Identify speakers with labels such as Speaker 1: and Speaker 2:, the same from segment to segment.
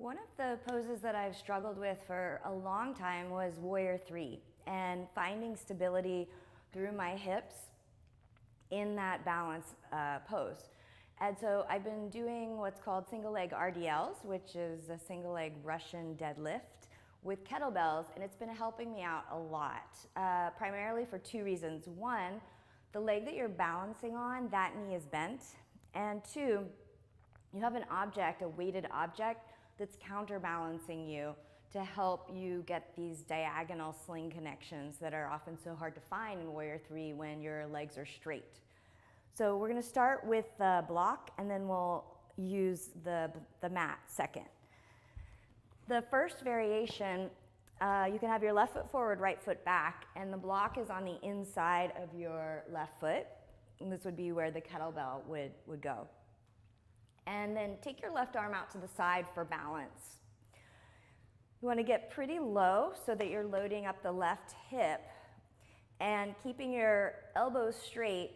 Speaker 1: One of the poses that I've struggled with for a long time was Warrior 3 and finding stability through my hips in that balance pose. And so I've been doing what's called single-leg RDLs, which is a single-leg Russian deadlift with kettlebells, and it's been helping me out a lot, primarily for two reasons. One, the leg that you're balancing on, that knee is bent, and two, you have an object, a weighted object, that's counterbalancing you to help you get these diagonal sling connections that are often so hard to find in Warrior 3 when your legs are straight. So we're going to start with the block, and then we'll use the mat second. The first variation, you can have your left foot forward, right foot back, and the block is on the inside of your left foot. And this would be where the kettlebell would go. And then take your left arm out to the side for balance. You want to get pretty low so that you're loading up the left hip, and keeping your elbows straight,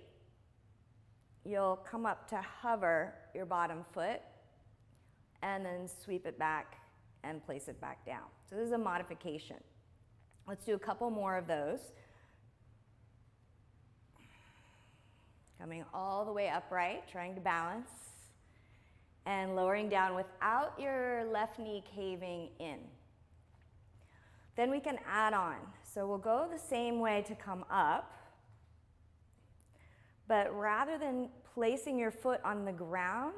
Speaker 1: you'll come up to hover your bottom foot and then sweep it back and place it back down. So this is a modification. Let's do a couple more of those. Coming all the way upright, trying to balance, and lowering down without your left knee caving in. Then we can add on. So we'll go the same way to come up, but rather than placing your foot on the ground,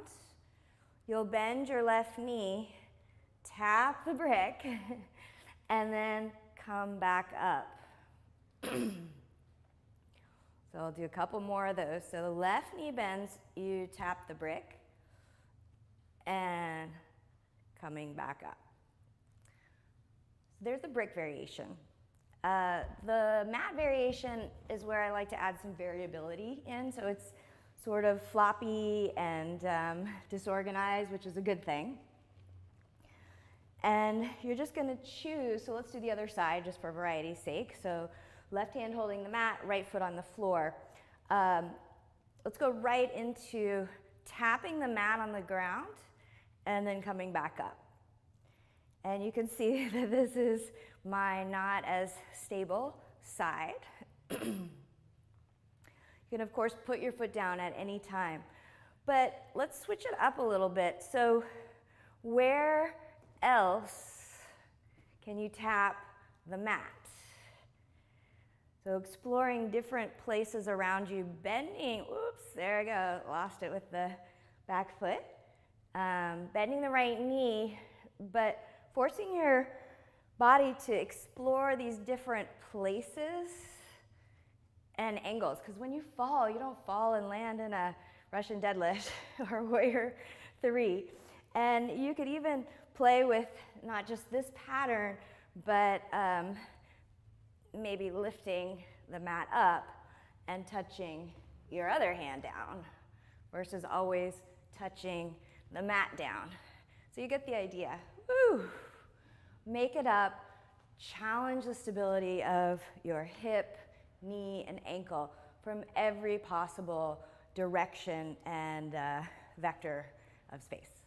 Speaker 1: you'll bend your left knee, tap the brick, and then come back up. So I'll do a couple more of those. So the left knee bends, you tap the brick, and coming back up. So there's the brick variation. The mat variation is where I like to add some variability in, so it's sort of floppy and disorganized, which is a good thing. And you're just going to choose, so let's do the other side just for variety's sake. So left hand holding the mat, right foot on the floor. Let's go right into tapping the mat on the ground and then coming back up. And you can see that this is my not as stable side. You can, of course, put your foot down at any time. But let's switch it up a little bit. So where else can you tap the mat? So exploring different places around you, bending, oops, there I go, lost it with the back foot. Bending the right knee, but forcing your body to explore these different places and angles. Because when you fall, you don't fall and land in a Russian deadlift or Warrior 3. And you could even play with not just this pattern, but maybe lifting the mat up and touching your other hand down versus always touching the mat down. So you get the idea. Woo! Make it up. Challenge the stability of your hip, knee, and ankle from every possible direction and vector of space.